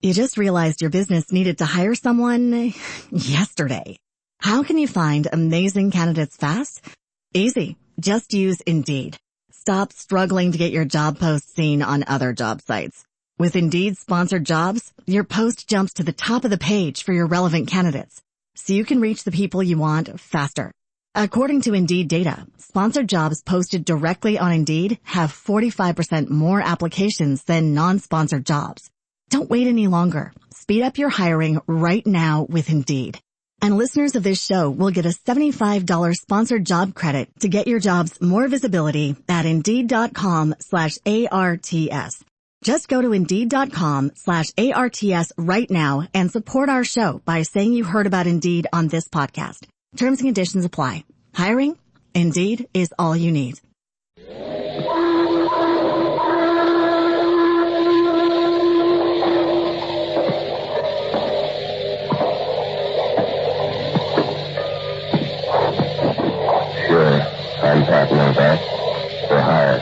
You just realized your business needed to hire someone yesterday. How can you find amazing candidates fast? Easy. Just use Indeed. Stop struggling to get your job post seen on other job sites. With Indeed sponsored jobs, your post jumps to the top of the page for your relevant candidates, so you can reach the people you want faster. According to Indeed data, sponsored jobs posted directly on Indeed have 45% more applications than non-sponsored jobs. Don't wait any longer. Speed up your hiring right now with Indeed. And listeners of this show will get a $75 sponsored job credit to get your jobs more visibility at Indeed.com/ARTS. Just go to Indeed.com/ARTS right now and support our show by saying you heard about Indeed on this podcast. Terms and conditions apply. Hiring? Indeed is all you need. Sure, I'm Pat Novak. For hire.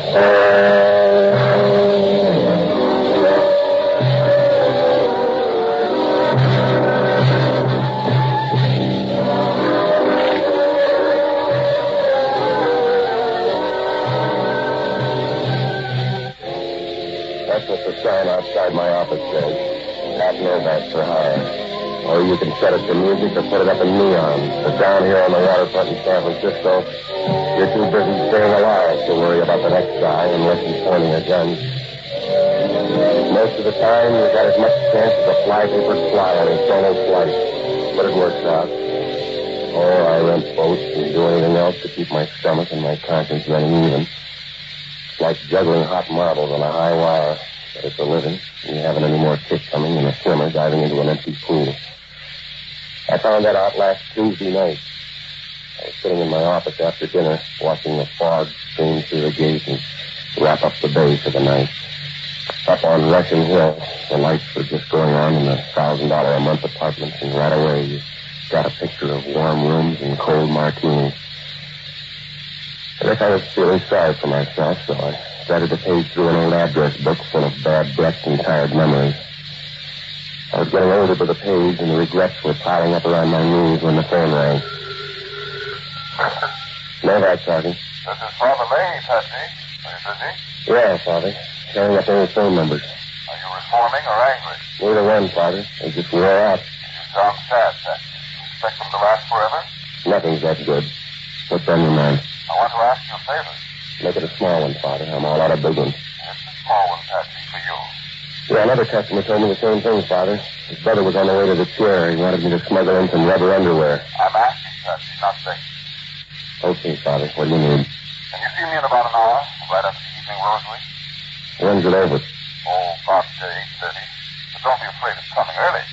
That's what the sign outside my office says. Pat Novak for hire. Or you can set it to music or put it up in neon. But down here on the waterfront in San Francisco, you're too busy staying alive to worry about the next guy unless he's pointing a gun. Most of the time, you've got as much chance as a flypaper fly on a solo flight. But it works out. Oh, I rent boats and do anything else to keep my stomach and my conscience running even. It's like juggling hot marbles on a high wire. But it's a living, and you haven't any more kick coming than a swimmer diving into an empty pool. I found that out last Tuesday night. I was sitting in my office after dinner, watching the fog stream through the gate and wrap up the bay for the night. Up on Russian Hill, the lights were just going on in the $1,000-a-month apartments, and right away you got a picture of warm rooms and cold martinis. I guess I was feeling sorry for myself, so I started to page through an old address book full of bad debts and tired memories. I was getting over to the page, and the regrets were piling up around my knees when the phone rang. Novak talking. This is Father Leahy, Patsy. Are you busy? Yeah, Father. Carrying up any phone numbers. Are you reforming or angry? Neither one, Father. They just wore out. You sound sad, Patsy. You expect them to last forever? Nothing's that good. What's on your mind? I want to ask you a favor. Make it a small one, Father. I'm all out of big ones. It's a small one, Patsy, for you. Yeah, another customer told me the same thing, Father. His brother was on the way to the chair. He wanted me to smuggle in some rubber underwear. I'm asking, Patsy, not begging. Okay, Father. What do you need? Can you see me in about an hour, right after the evening rosary? When's it over? Oh, about 8:30. But don't be afraid of coming early.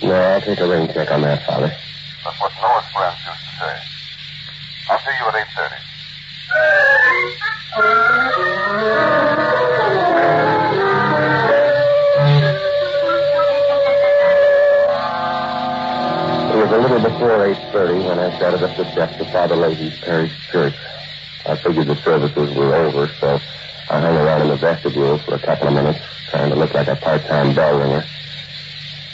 No, I'll take a rain check on that, Father. That's what Noah's friends used to say. I'll see you at 8:30. It was a little before 8:30 when I started up the steps of Father Leahy's parish church. I figured the services were over, so I hung around in the vestibule for a couple of minutes, trying to look like a part-time bell ringer.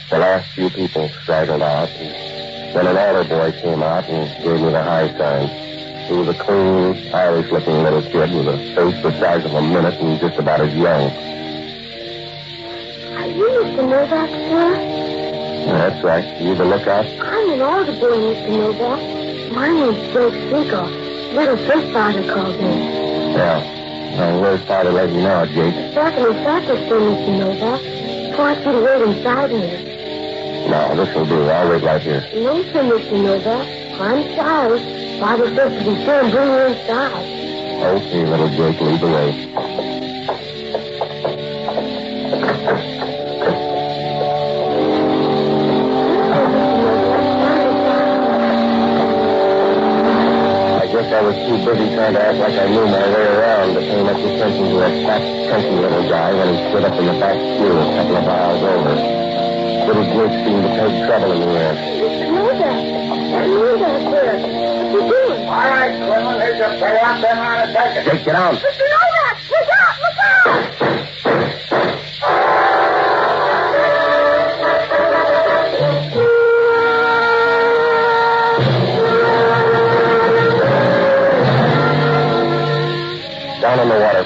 The last few people straggled out, and then an altar boy came out and gave me the high sign. He was a clean, Irish-looking little kid with a face the size of a minute and just about as young. Are you Mr. Novak, sir? That's right. You the lookout? I'm an older boy, Mr. Novak. My name's Jake Siegel. Little fish father called me. Yeah. Well, where's Father Leahy now, Jake? Back in the sacristy, Mr. Novak. I want you to wait inside me. No, this'll do. I'll wait right here. No, sir, Mr. Novak. I'm sorry. Father says to be sure and bring you inside. Okay, little Jake, lead the way. I guess I was too busy trying to act like I knew my way around to pay much attention to that fat, chunky little guy when he stood up in the back pew a couple of aisles over. Little Jake seemed to take trouble in the air. Mr. Novak, that Novak there. What you doing? All right, Cleveland, they just pull out them on a second. Jake, get down. Mr. Novak, look out, look out!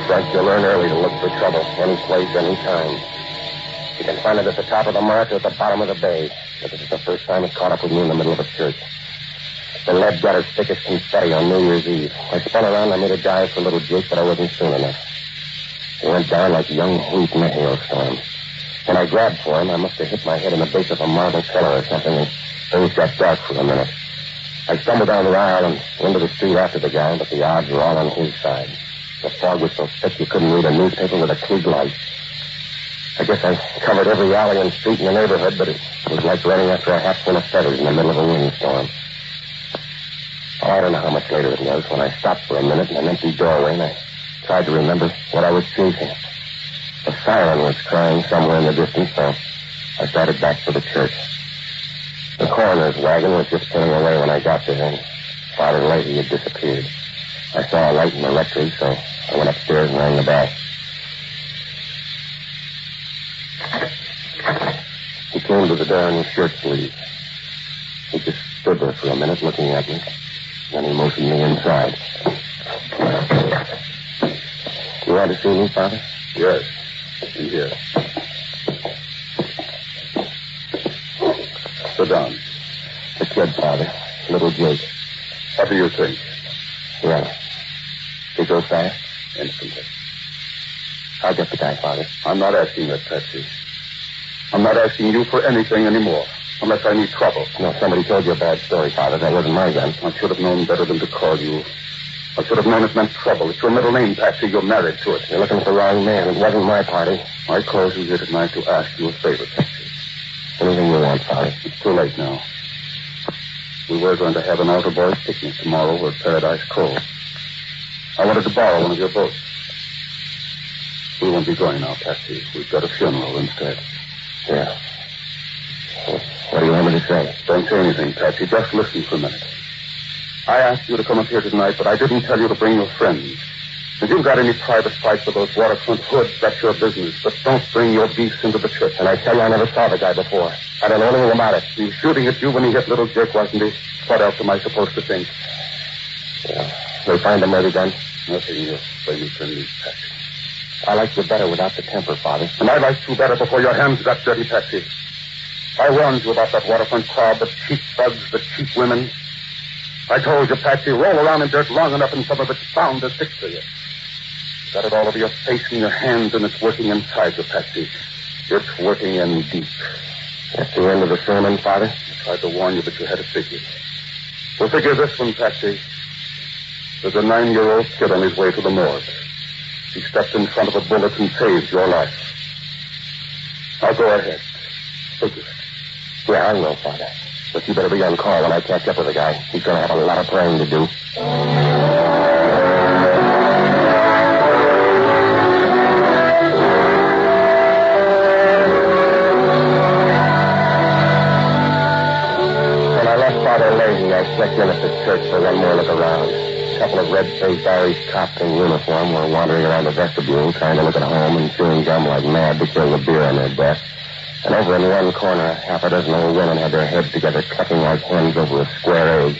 Frank, you'll learn early to look for trouble, any place, any time. You can find it at the top of the marsh or at the bottom of the bay. But this is the first time it caught up with me in the middle of a church. The lead got as thick as confetti on New Year's Eve. I spun around and I made a dive for little Jake, but I wasn't soon enough. He went down like young wheat in a hailstorm. When I grabbed for him, I must have hit my head in the base of a marble cellar or something, and things got dark for a minute. I stumbled down the aisle and into the street after the guy, but the odds were all on his side. The fog was so thick you couldn't read a newspaper with a Klieg light. I guess I covered every alley and street in the neighborhood, but it was like running after a hatful of feathers in the middle of a windstorm. Oh, I don't know how much later it was when I stopped for a minute in an empty doorway and I tried to remember what I was chasing. A siren was crying somewhere in the distance, so I started back for the church. The coroner's wagon was just pulling away when I got there, and farther later he had disappeared. I saw a light in the rectory, so I went upstairs and rang the bell. He came to the door in his shirt sleeves. He just stood there for a minute looking at me. Then he motioned me inside. You want to see me, Father? Yes. In here. Sit down. The kid, Father. Little Jake. What do you think? Yeah. He goes fast? Instantly. I'll get the guy, Father. I'm not asking that, Patsy. I'm not asking you for anything anymore, unless I need trouble. No, somebody told you a bad story, Father. That wasn't my gun. I should have known better than to call you. I should have known it meant trouble. It's your middle name, Patsy. You're married to it. You're looking for the wrong man. It wasn't my party. I called you here tonight to ask you a favor, Patsy. Anything you want, Father. It's too late now. We were going to have an outer boys picnic tomorrow at Paradise Cove. I wanted to borrow one of your boats. We won't be going now, Patsy. We've got a funeral instead. Yeah. What do you want me to say? Don't say anything, Patsy. Just listen for a minute. I asked you to come up here tonight, but I didn't tell you to bring your friends. If you've got any private fights with those waterfront hoods, that's your business. But don't bring your beasts into the church. And I tell you, I never saw the guy before. I don't know anything about it. He was shooting at you when he hit little Jake, wasn't he? What else am I supposed to think? Yeah. They find him maybe done? Nothing you'll blame me for me, Patsy. I like you better without the temper, Father. And I liked you better before your hands got dirty, Patsy. I warned you about that waterfront crowd, the cheap thugs, the cheap women. I told you, Patsy, roll around in dirt long enough and some of it's bound to stick to you. You got it all over your face and your hands, and it's working inside you, Patsy. It's working in deep. That's the end of the sermon, Father? I tried to warn you, but you had to figure. Well, figure this one, Patsy. There's a 9-year-old kid on his way to the morgue. He stepped in front of a bullet and saved your life. Now go ahead. Figure it. Yeah, I will, Father. But you better be on call when I catch up with the guy. He's going to have a lot of praying to do. When I left Father Leahy, I checked in at the church for one more look around. A couple of red-faced Irish cops in uniform were wandering around the vestibule trying to look at home and chewing gum like mad to kill the beer on their breath. And over in one corner, half a dozen old women had their heads together, clucking like hens over a square egg.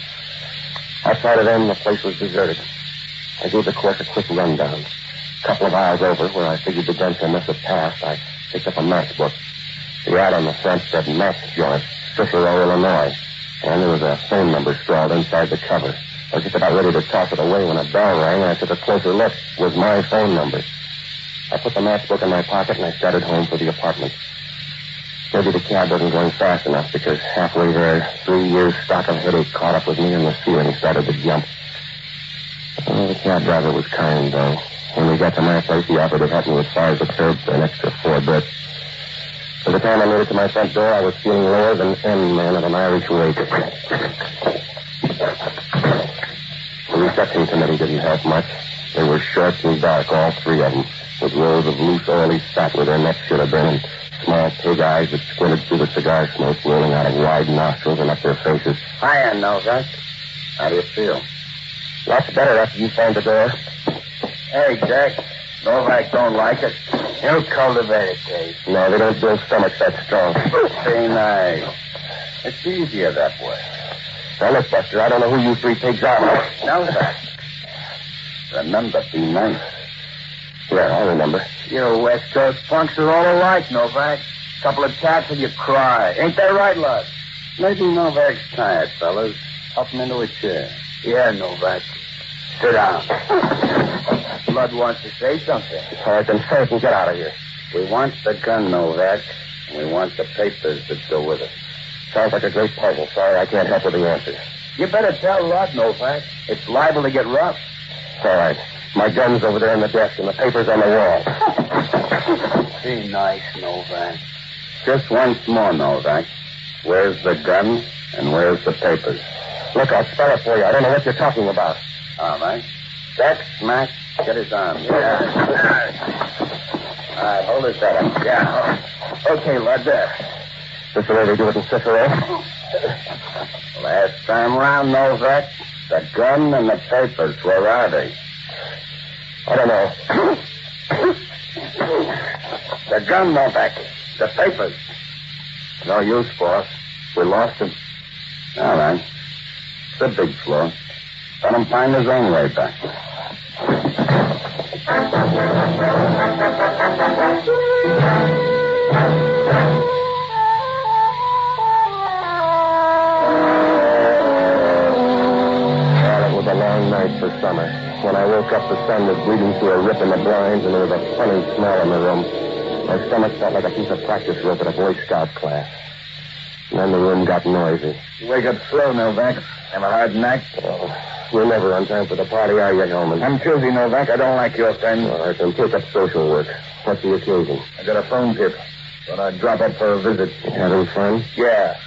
Outside of them, the place was deserted. I gave the course a quick rundown. A couple of aisles over, where I figured the gunshot must have passed, I picked up a matchbook. The ad on the front said match joint, Cicero, Illinois. And there was a phone number scrawled inside the cover. I was just about ready to toss it away when a bell rang, and I took a closer look. It was my phone number. I put the matchbook in my pocket, and I started home for the apartment. Maybe the cab wasn't going fast enough because halfway there, 3 years' stock of headache caught up with me and the ceiling started to jump. Oh, the cab driver was kind, though. When we got to my place, he offered to help me with fires the curb for an extra 4 bits. By the time I made it to my front door, I was feeling lower than any man of an Irish wake. The reception committee didn't help much. They were short and dark, all 3 of them, with rows of loose, oily fat where their necks should have been, and small pig eyes that squinted through the cigar smoke rolling out of wide nostrils and up their faces. Hiya, Novak. How do you feel? Lots better after you found the door. Hey, Jack. Novak don't like it. He'll cultivate a case. No, they don't build stomachs that strong. Say nice. It's easier that way. Now, look, Buster, I don't know who you 3 pigs are. Novak. Remember, be nice. Yeah, I remember. You West Coast punks are all alike, Novak. Couple of taps and you cry. Ain't that right, Lud? Maybe Novak's tired, fellas. Help him into a chair. Yeah, Novak. Sit down. Lud wants to say something. All right, then say it and get out of here. We want the gun, Novak, and we want the papers that go with it. Sounds like a great puzzle. Sorry, I can't help with the answer. You better tell Lud, Novak. It's liable to get rough. All right. My gun's over there on the desk and the papers on the wall. Be nice, Novak. Just once more, Novak. Where's the gun and where's the papers? Look, I'll spell it for you. I don't know what you're talking about. All right. Jack, smash, get his arm. Yeah. All right, hold his head up. Yeah. Okay, Lud, there. This the way they do it in Cicero? Last time round, Novak, the gun and the papers, where are they? I don't know. The gun, Novak. The papers. No use, boss. We lost him. All right. It's a big flaw. Let him find his own way back. Well, it was a long night for summer. When I woke up, the sun was bleeding through a rip in the blinds, and there was a funny smell in the room. My stomach felt like a piece of practice rope at a Boy Scout class. And then the room got noisy. You wake up slow, Novak. Have a hard night? Oh, you're never on time for the party, are you, Hellman? I'm choosy, Novak. I don't like your friends. All right, then take up social work. What's the occasion? I got a phone tip. Thought I'd drop up for a visit. You having fun? Yeah.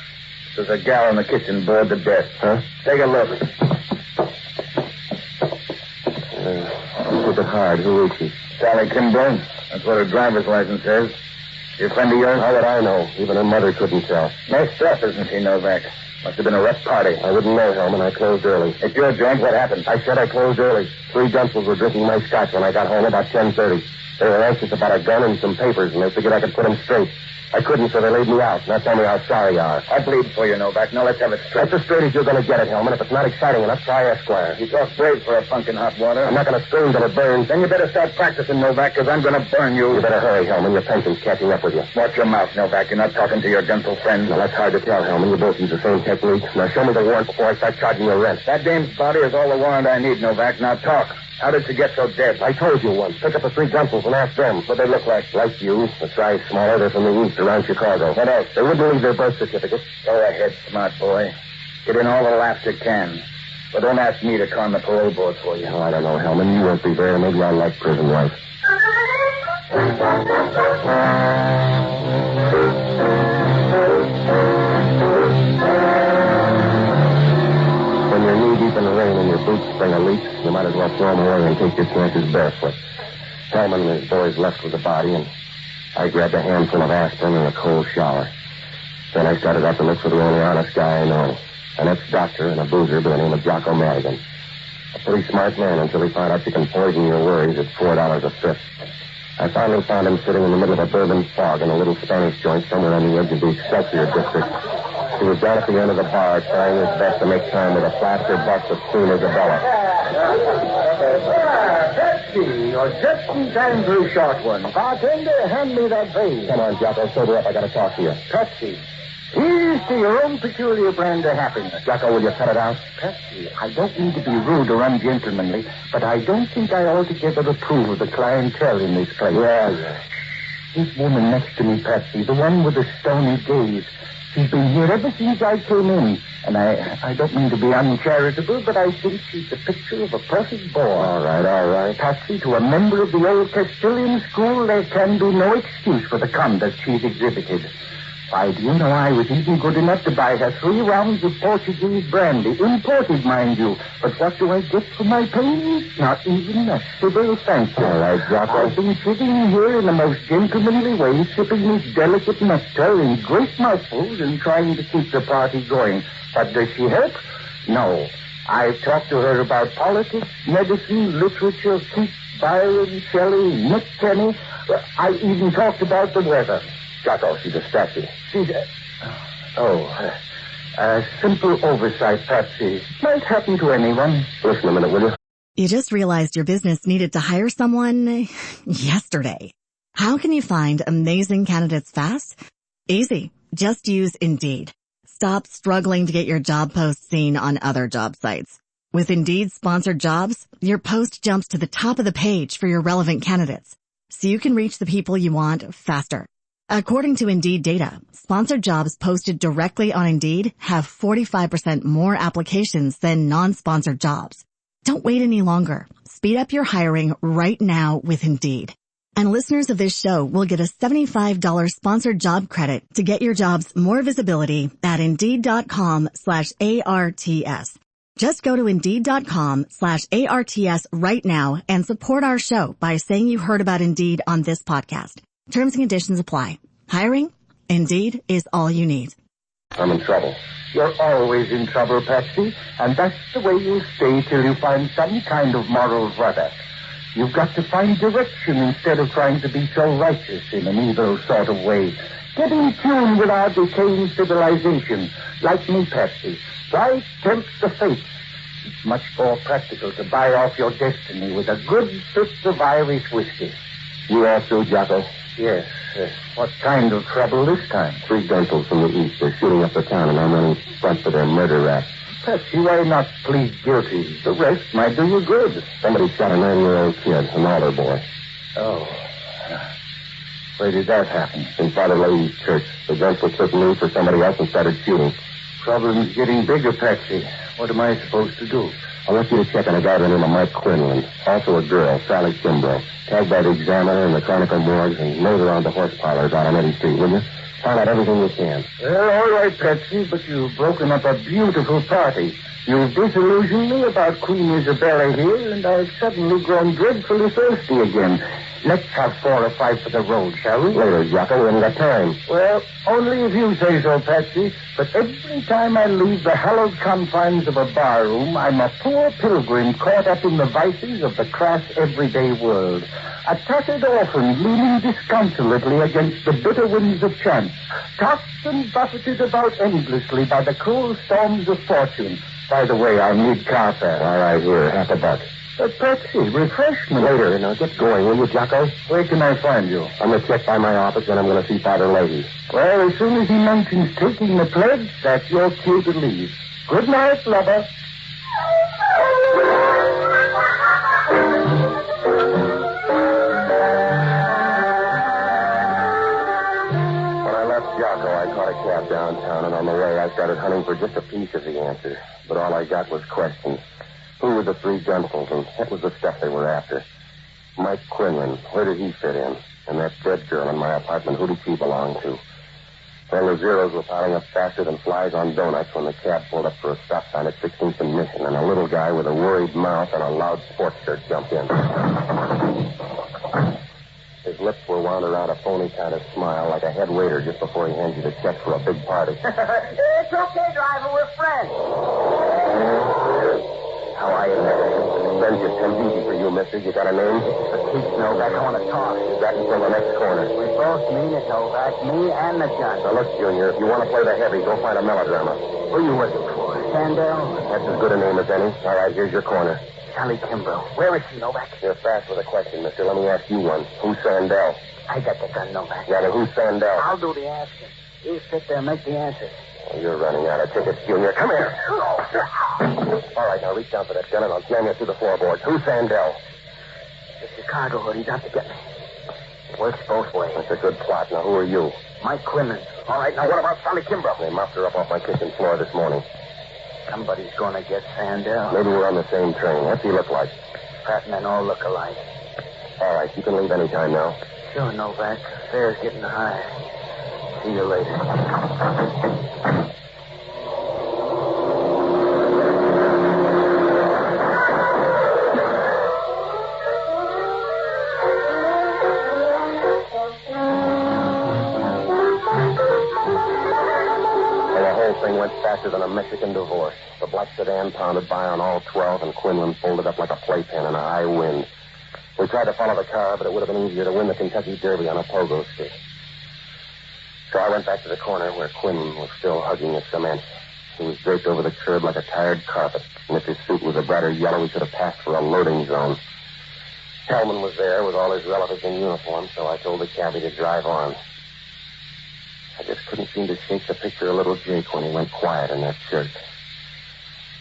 There's a gal in the kitchen aboard the desk. Huh? Take a look. Keep it hard. Who is she? Sally Kimbrough. That's what her driver's license says. Your friend of yours? How would I know? Even her mother couldn't tell. Messed up, isn't she, Novak? Must have been a rough party. I wouldn't know, Hellman. I closed early. It's your joint. What happened? I said I closed early. 3 gunsels were drinking my scotch when I got home about 10:30. They were anxious about a gun and some papers, and they figured I could put them straight. I couldn't, so they laid me out. Now tell me how sorry you are. I bleed for you, Novak. Now let's have it straight. That's as straight as you're going to get it, Hellman. If it's not exciting enough, try Esquire. You talk brave for a punk in hot water. I'm not going to scream till it burns. Then you better start practicing, Novak, because I'm going to burn you. You better hurry, Hellman. Your pension's catching up with you. Watch your mouth, Novak. You're not talking to your gentle friend. Now, that's hard to tell, Hellman. You both use the same technique. Now, show me the warrant before I start charging your rent. That dame's body is all the warrant I need, Novak. Now talk. How did she get so dead? I told you once. Pick up the 3 gunsels and ask them. What they look like? Like you, a size smaller. They're from the east, around Chicago. What else? They wouldn't leave their birth certificates. Go ahead, smart boy. Get in all the laughs you can. But don't ask me to con the parole board for you. Oh, I don't know, Hellman. You won't be there. Maybe I'll like prison life. When you're knee-deep in the rain and your boots spring a leak, you might as well throw them away and take your chances barefoot. Hellman and his boys left with the body, and I grabbed a handful of aspirin and a cold shower. Then I started out to look for the only honest guy I know, an ex-doctor and a boozer by the name of Jocko Madigan. A pretty smart man until he found out you can poison your worries at $4 a fifth. I finally found him sitting in the middle of a bourbon fog in a little Spanish joint somewhere on the edge of the Excelsior district. He was down at the end of the bar trying his best to make time with a plaster bust of Queen Isabella. Pepsi, you're just in time for a short one. Bartender, hand me that vase. Come on, Jocko, sober up. I gotta talk to you. Pepsi. Here's to your own peculiar brand of happiness. Jocko, will you cut it out? Pepsi, I don't mean to be rude or ungentlemanly, but I don't think I altogether approve of the clientele in this place. Yeah. This woman next to me, Pepsi, the one with the stony gaze, she's been here ever since I came in. And I don't mean to be uncharitable, but I think she's the picture of a perfect boy. All right. Patsy, to a member of the old Castilian school, there can be no excuse for the conduct she's exhibited. Why, do you know, I was even good enough to buy her 3 rounds of Portuguese brandy, imported, mind you. But what do I get for my pains? Not even a civil thank you. All right, Jocko. I've been sitting here in the most gentlemanly way, sipping this delicate nectar in great mouthfuls and trying to keep the party going. But does she help? No. I've talked to her about politics, medicine, literature, Keats, Byron, Shelley, Nick Kenny. I even talked about the weather. Jocko, she's a statue. She's a simple oversight, Patsy. Might happen to anyone. Listen a minute, will you? You just realized your business needed to hire someone yesterday. How can you find amazing candidates fast? Easy. Just use Indeed. Stop struggling to get your job post seen on other job sites. With Indeed sponsored jobs, your post jumps to the top of the page for your relevant candidates, so you can reach the people you want faster. According to Indeed data, sponsored jobs posted directly on Indeed have 45% more applications than non-sponsored jobs. Don't wait any longer. Speed up your hiring right now with Indeed. And listeners of this show will get a $75 sponsored job credit to get your jobs more visibility at Indeed.com/ARTS. Just go to Indeed.com/ARTS right now and support our show by saying you heard about Indeed on this podcast. Terms and conditions apply. Hiring? Indeed is all you need. I'm in trouble. You're always in trouble, Patsy, and that's the way you'll stay till you find some kind of moral rudder. You've got to find direction instead of trying to be so righteous in an evil sort of way. Get in tune with our decaying civilization. Like me, Patsy. Why tempt the fates? It's much more practical to buy off your destiny with a good fifth of Irish whiskey. You also, Jocko? Yes. What kind of trouble this time? 3 gunsels from the east. They're shooting up the town, and I'm running front for their murder rap. Patsy, why not plead guilty? The rest might do you good. Somebody shot a 9-year-old kid, an altar boy. Oh. Where did that happen? In Father Leahy's church. The gunsel took me for somebody else and started shooting. Problem's getting bigger, Patsy. What am I supposed to do? I want you to check on a guy by the name of Mike Quinlan. Also a girl, Sally Kimbrough. Tagged by the Examiner and the Chronicle morgues and knows around the horse parlors out on Eddy Street, will you? Find out everything you can. Well, all right, Patsy, but you've broken up a beautiful party. You've disillusioned me about Queen Isabella here, and I've suddenly grown dreadfully thirsty again. Let's have 4 or 5 for the road, shall we? Later, Jocko. We haven't got time. Well, only if you say so, Patsy. But every time I leave the hallowed confines of a barroom, I'm a poor pilgrim caught up in the vices of the crass everyday world. A tattered orphan leaning disconsolately against the bitter winds of chance, tossed and buffeted about endlessly by the cruel storms of fortune. By the way, I'll need car fare. All right, here, $50. Patsy, refreshment. Later. Now, get going, will you, Jocko? Where can I find you? I'm going to check by my office, and I'm going to see Father Leahy. Well, as soon as he mentions taking the pledge, that's your cue to leave. Good night, lover. When I left Jocko, I caught a cab downtown, and on the way, I started hunting for just a piece of the answer. But all I got was questions. Who were the 3 gunsels, and what was the stuff they were after? Mike Quinlan, where did he fit in? And that dead girl in my apartment, who did she belong to? Well, the zeros were piling up faster than flies on donuts when the cab pulled up for a stop sign at 16th and Mission, and a little guy with a worried mouth and a loud sports shirt jumped in. His lips were wound around a phony kind of smile, like a head waiter just before he hands you the check for a big party. It's okay, driver. We're friends. How are you, mister? Ben's Tim's easy for you, mister. You got a name? Keith Novak, I want to talk. You got until the next corner. We both mean it, Novak. Me and the gun. Now, look, Junior, if you want to play the heavy, go find a melodrama. Who are you working for? Sandell? That's as good a name as any. All right, here's your corner. Sally Kimbrough. Where is she, Novak? You're fast with a question, mister. Let me ask you one. Who's Sandell? I got the gun, Novak. Yeah, then who's Sandell? I'll do the asking. You sit there and make the answers. Oh, you're running out of tickets, Junior. Come here. All right, now reach down for that gun and I'll slam you through the floorboards. Who's Sandell? The Chicago hood. He's out to get me. It works both ways. That's a good plot. Now, who are you? Mike Quinlan. All right, now what about Sally Kimbrough? They mopped her up off my kitchen floor this morning. Somebody's going to get Sandell. Maybe we're on the same train. What's he look like? Fat men all look alike. All right, you can leave any time now. Sure, Novak. Fare's getting high. See you later. Went faster than a Mexican divorce. The black sedan pounded by on all 12, and Quinlan folded up like a playpen in a high wind. We tried to follow the car, but it would have been easier to win the Kentucky Derby on a pogo stick. So I went back to the corner where Quinlan was still hugging the cement. He was draped over the curb like a tired carpet, and if his suit was a brighter yellow, he could have passed for a loading zone. Hellman was there with all his relatives in uniform, so I told the cabbie to drive on. I just couldn't seem to shake the picture of little Jake when he went quiet in that church.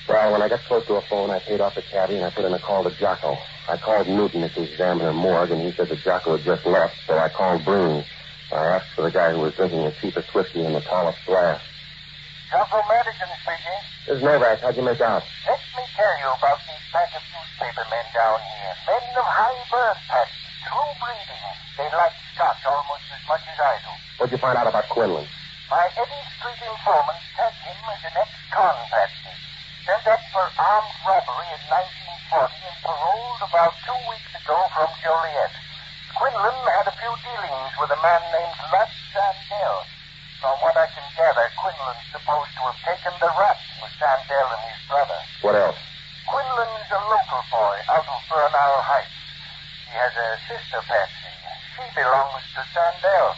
Well, when I got close to a phone, I paid off the cabbie and I put in a call to Jocko. I called Newton at the Examiner morgue, and he said that Jocko had just left, so I called Breen. I asked for the guy who was drinking the cheapest whiskey in the tallest glass. Jocko Madigan speaking. This is Novak. How'd you make out? Let me tell you about these pack of newspaper men down here. Men of high birth patches, true breeding. They like Scotch almost as much as I do. What'd you find out about Quinlan? My Eddie Street informant tagged him as an ex-con patsy. Sent up for armed robbery in 1940 and paroled about 2 weeks ago from Joliet. Quinlan had a few dealings with a man named Lud Sandell. From what I can gather, Quinlan's supposed to have taken the rap with Sandell and his brother. What else? Quinlan's a local boy out of Bernal Heights. He has a sister, Patsy. She belongs to Sandell.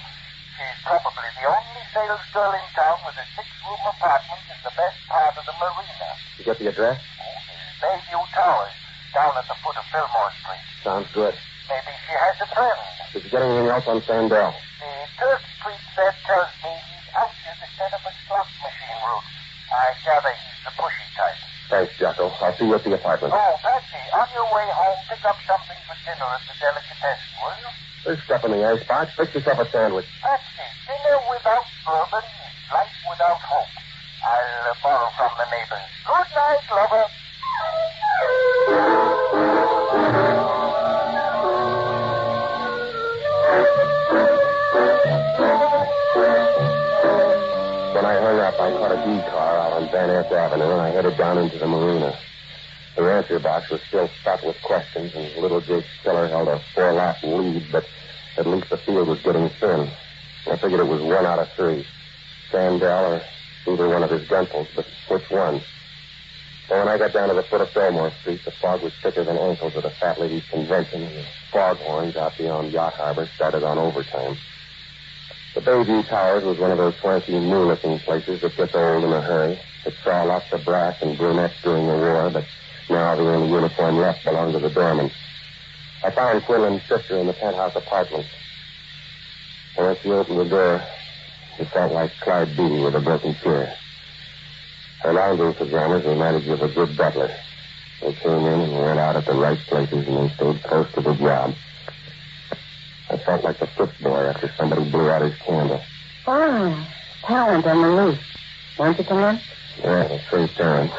She's probably the only sales girl in town with a 6-room apartment in the best part of the marina. You get the address? It's Bayview Towers, down at the foot of Fillmore Street. Sounds good. Maybe she has a friend. Did you get anything else on Sandell? The Turk Street set tells me he's out here to set up a slot machine route. I gather he's the pushy type. Thanks, Jocko. I'll see you at the apartment. Oh, Patsy, on your way home, pick up something for dinner at the delicatessen, will you? There's stuff in the icebox. Fix yourself a sandwich. Patsy, dinner without bourbon is life without hope. I'll borrow from the neighbors. Good night, lover. When I hung up, I caught a D car out on Van Ness Avenue, and I headed down into the marina. The answer box was still stuck with questions, and little Jake Stiller held a 4-lap lead, but at least the field was getting thin. I figured it was 1 out of 3. Sandell or either one of his gunsels, but which one? So when I got down to the foot of Fillmore Street, the fog was thicker than ankles at a fat ladies' convention, and the foghorns out beyond Yacht Harbor started on overtime. The Bayview Towers was one of those swanky, new-looking places that gets old in a hurry. It saw lots of brass and brunettes during the war, but now the only uniform left belonged to the doorman. I found Quinlan's sister in the penthouse apartment. And when she opened the door, it felt like Clyde Beatty with a broken chair. Her lounging pajamas reminded you of a good butler. They came in and went out at the right places, and they stayed close to the job. I felt like the fifth boy after somebody blew out his candle. Oh, talent on the loose. Want to come in? Yeah, it's St. Terrence.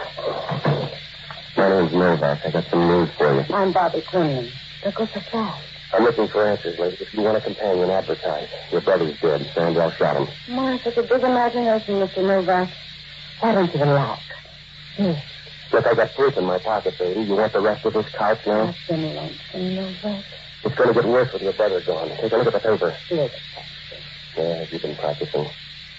My name's Novak. I got some news for you. I'm Bobby Quinlan. Look what's so fast. I'm looking for answers, lady. If you want a companion, advertise. Your brother's dead. Sandell shot him. My, such a big imagination, Mr. Novak. Why don't you relax? Here. Look, I got proof in my pocket, baby. You want the rest of this couch now? That's been lonesome, Novak. It's going to get worse with your brother gone. Take a look at the paper. Look. Yeah, you've been practicing.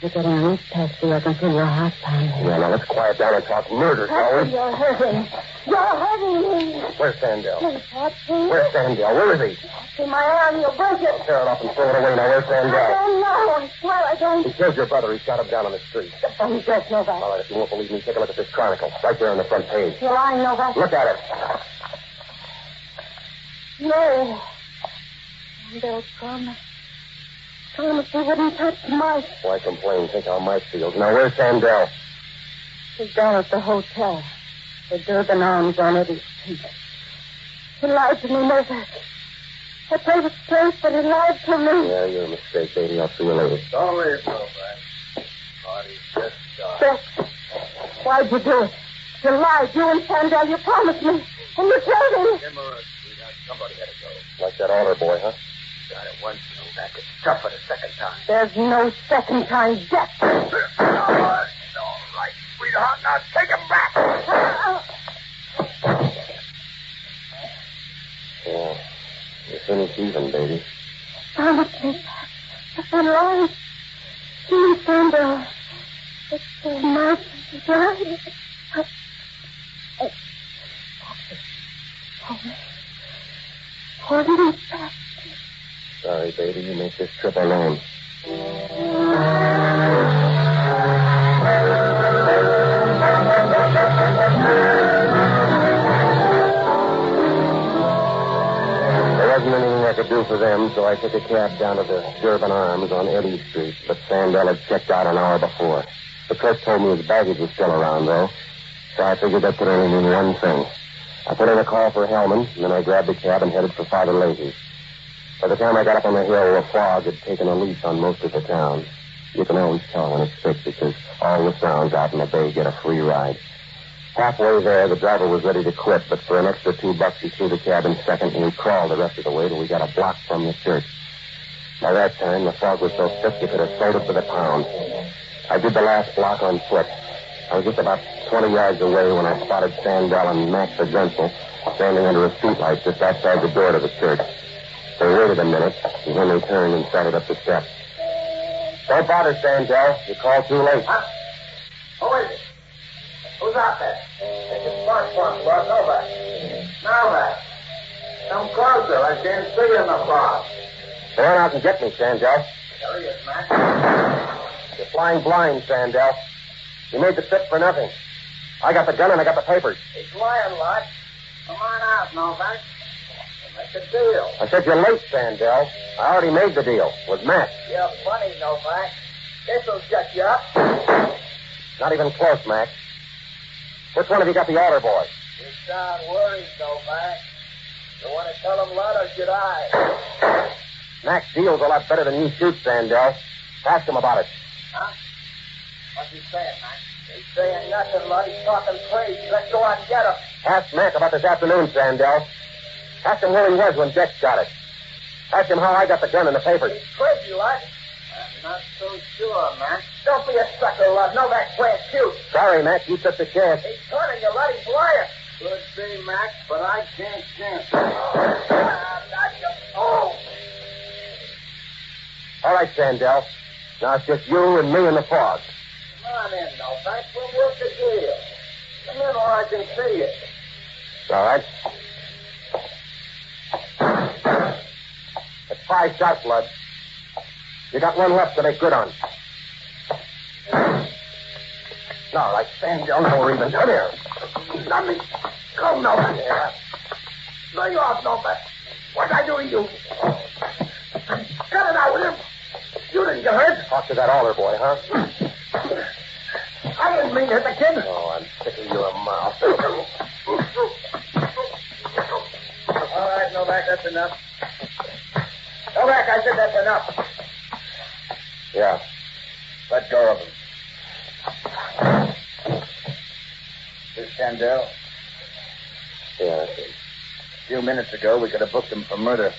Look at him, Patsy. I can feel your heart pounding. Yeah, now let's quiet down and talk murder, shall Patsy, we? you're hurting. You're hurting me. Where's Sandell? Please, Patsy. Where's Sandell? Where is he? Patsy, my arm, you'll break it. Tear it off and throw it away. Now, where's I Sandell? don't know. I swear I don't. He killed your brother. He shot him down on the street. Don't dress, Novak. All right, if you won't believe me, take a look at this chronicle. Right there on the front page. You're lying, Novak. Look at it. No. Sandell promised. Promised he wouldn't touch Mike. Why complain? Think how Mike feels. Now, where's Sandell? He's down at the hotel. The Durban Arms on Eddie's feet. He lied to me, Novak. I played it safe, but he lied to me. Yeah, you're a mistake, baby. I'll see you later. Don't leave, Novak. Party's just started. Seth, why'd you do it? You lied. You and Sandell, you promised me. And you killed him. Give her a sweetheart. Somebody had to go. Like that altar boy, huh? Got it once, Novak. It's tough for the second time. There's no second time death. Oh, it's all right, sweetheart. Now take him back. Yeah. You finished even, baby. Promise me. I've been lying. You and Sandell. It's so much. Right? Hold me back. Sorry, baby. You make this trip alone. noon, so I took a cab down to the Durban Arms on Eddy Street, but Sandell had checked out an hour before. The clerk told me his baggage was still around, though, so I figured that could only mean one thing. I put in a call for Hellman, and then I grabbed a cab and headed for Father Lazy's. By the time I got up on the hill, the fog had taken a lease on most of the town. You can always tell when it's thick because all the sounds out in the bay get a free ride. Halfway there, the driver was ready to quit, but for an extra $2 he threw the cab in second, and we crawled the rest of the way till we got a block from the church. By that time, the fog was so thick you could have sold it for the pound. I did the last block on foot. I was just about 20 yards away when I spotted Sandell and Max the Gunsel standing under a streetlight just outside the door to the church. They waited a minute, and then they turned and started up the steps. Don't bother, Sandell. You called too late. Huh? Who is it? Who's out there? It's a first one, Bud. Novak. Novak. Come closer. I can't see you in the fog. Go on out and get me, Sandell. There he is, Max. You're flying blind, Sandell. You made the trip for nothing. I got the gun and I got the papers. He's lying, Lud. Come on out, Novak. We'll make a deal. I said you're late, Sandell. I already made the deal with Matt. You're funny, Novak. This'll shut you up. Not even close, Max. Which one have you got the altar boy? You sound worried, Novak. You want to tell him, Lud, or should I? Max deals a lot better than you shoot, Sandell. Ask him about it. Huh? What's he saying, Max? He's saying nothing, Lud. He's talking crazy. Let's go out and get him. Ask Mac about this afternoon, Sandell. Ask him where he was when Dex got it. Ask him how I got the gun and the papers. He's crazy, Lud. I'm not so sure, Max. Don't be a sucker, Lud. Novak's playing cute. Sorry, Mac. You took the chance. He's turning you, Lud. He's lying. Could be, Max, but I can't chance. Oh. All right, Sandell. Now it's just you and me in the fog. Come on in, Novak. We'll work the deal. Come in where I can see you. All right. It's 5 shots, Lud. You got one left to make good on. All right, Sandell, no even. Come here. Let me go, Novak. Yeah. Lay off, Novak. What'd I do to you? Cut it out with him. You didn't get hurt. Talk to that altar boy, huh? I didn't mean to hit the kid. Oh, I'm sick of your mouth. All right, Novak, that's enough. Novak, I said that's enough. Yeah. Let go of him. This Sandell? Yeah, that's it. A few minutes ago, we could have booked him for murder.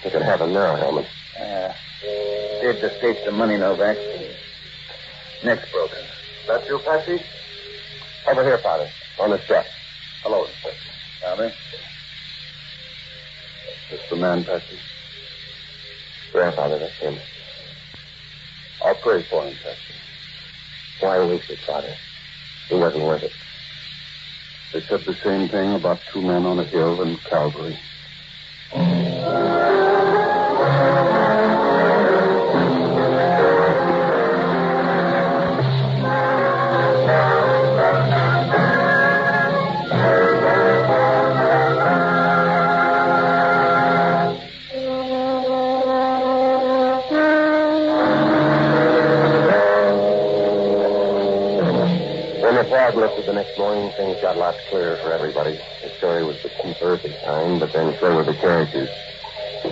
You can have him now, Hellman. Saved the state some money, Novak. Neck's broken. That you, Patsy? Over here, Father. On the step. Hello, Inspector. Father? This the man, Patsy? Yeah, Father, that's him. I'll pray for him, Patsy. Why waste it, Father? He wasn't worth it. They said the same thing about 2 men on a hill in Calgary. Lifted the next morning, things got lots clearer for everybody. The story was the cheap earthy kind, but then so were the characters.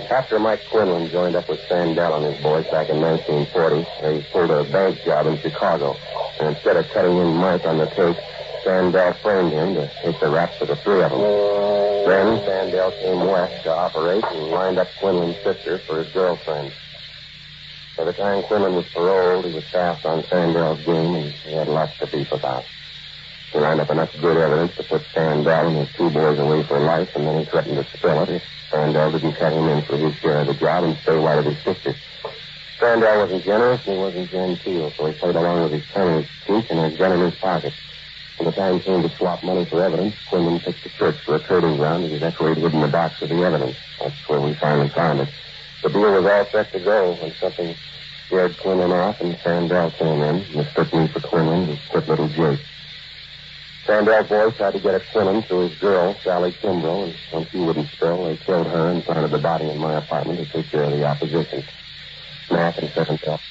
After Mike Quinlan joined up with Sandell and his boys back in 1940, they pulled a bank job in Chicago. And instead of cutting in Mike on the tape, Sandell framed him to take the rap for the 3 of them. Then Sandell came west to operate and lined up Quinlan's sister for his girlfriend. By the time Quinlan was paroled, he was fast on Sandell's game, and he had lots to beef about. He lined up enough good evidence to put Sandell and his 2 boys away for life, and then he threatened to spill it if Sandell didn't cut him in for his share of the job and stay white of his sister. Sandell wasn't generous and he wasn't genteel, so he played along with his tongue in his cheek and his gun in his pocket. When the time came to swap money for evidence, Quinlan picked the church for a trading ground that was actually hidden in the box with the evidence. That's where we finally found it. The deal was all set to go when something scared Quinlan off, and Sandell came in, and the split me for Quinlan and split little Jake. Sandel's boys tried to get at Quillen through his girl, Sally Kimbrough, and when she wouldn't spill, they killed her and planted the body in my apartment to take care of the opposition. Mac and Sandel